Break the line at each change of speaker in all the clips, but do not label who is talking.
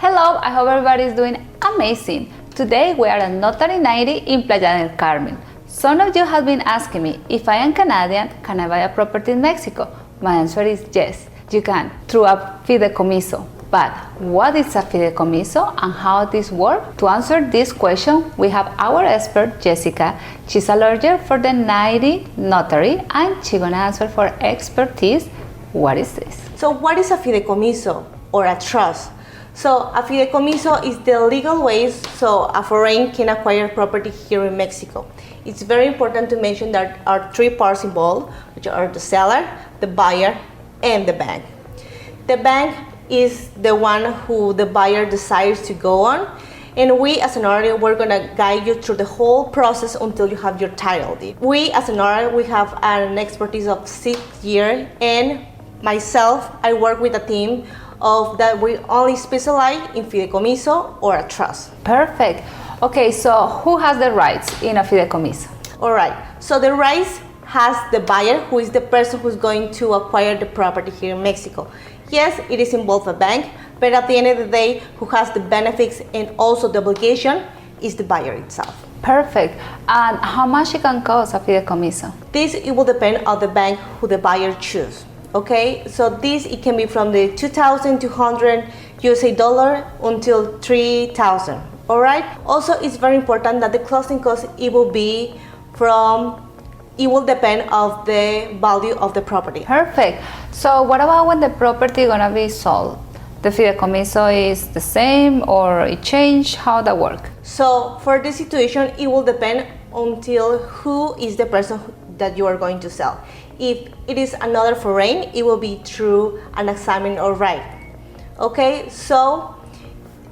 Hello, I hope everybody is doing amazing. Today we are at Notary 90 in Playa del Carmen. Some of you have been asking me, if I am Canadian, can I buy a property in Mexico? My answer is yes, you can, through a fideicomiso. But what is a fideicomiso and how this works? To answer this question, we have our expert, Jessica. She's a lawyer for the 90 Notary, and she's gonna answer for expertise. What is this?
So what is a fideicomiso or a trust? So a fideicomiso is the legal ways so a foreign can acquire property here in Mexico. It's very important to mention that there are three parts involved, which are the seller, the buyer, and the bank. The bank is the one who the buyer decides to go on, and we as an notary, we're gonna guide you through the whole process until you have your title deed. We as a notary, we have an expertise of 6 years, and myself, I work with a team of that we only specialize in fideicomiso or a trust.
Perfect. Okay, so who has the rights in a fideicomiso?
All right, so the rights has the buyer, who is the person who's going to acquire the property here in Mexico. Yes, it is involved a bank, but at the end of the day, who has the benefits and also the obligation is the buyer itself.
Perfect. And how much it can cost a fideicomiso?
This, it will depend on the bank who the buyer choose. Okay, so this, it can be from the 2,200 USA dollar until 3,000. All right. Also, it's very important that the closing cost, it will depend of the value of the property.
Perfect. So what about when the property gonna be sold? The fideicomiso is the same or it change? How that work?
So for this situation, it will depend until who is the person that you are going to sell. If it is another foreign, it will be through an assignment or right. Okay, so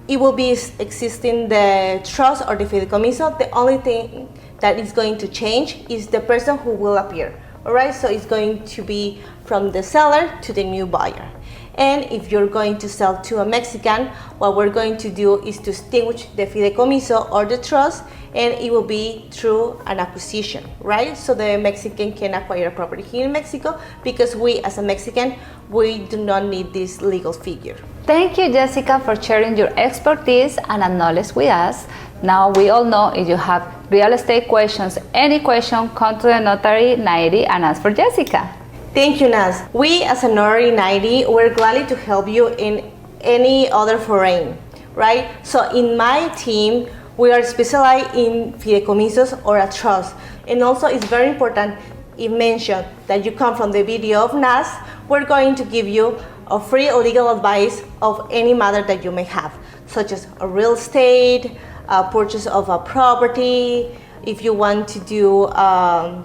it will be existing the trust or the fideicomiso. The only thing that is going to change is the person who will appear. All right, so it's going to be from the seller to the new buyer. And if you're going to sell to a Mexican, what we're going to do is to distinguish the fideicomiso or the trust, and it will be through an acquisition, right? So the Mexican can acquire a property here in Mexico because we, as a Mexican, we do not need this legal figure.
Thank you, Jessica, for sharing your expertise and knowledge with us. Now we all know if you have real estate questions, any question, come to the Notary 90 and ask for Jessica.
Thank you, Naz. We as a Notary 90, we're glad to help you in any other foreign, right? So in my team, we are specialized in fideicomisos or a trust. And also it's very important, it mentioned that you come from the video of Naz, we're going to give you a free legal advice of any matter that you may have, such as a real estate, a purchase of a property, if you want to do a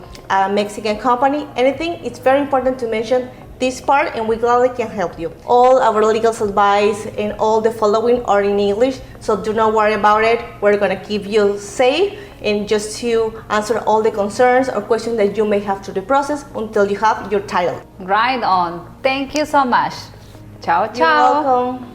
Mexican company, anything. It's very important to mention this part, and we gladly can help you. All our legal advice and all the following are in English, so do not worry about it. We're gonna keep you safe and just to answer all the concerns or questions that you may have through the process until you have your title.
Right on. Thank you so much. Ciao, ciao.
You're welcome.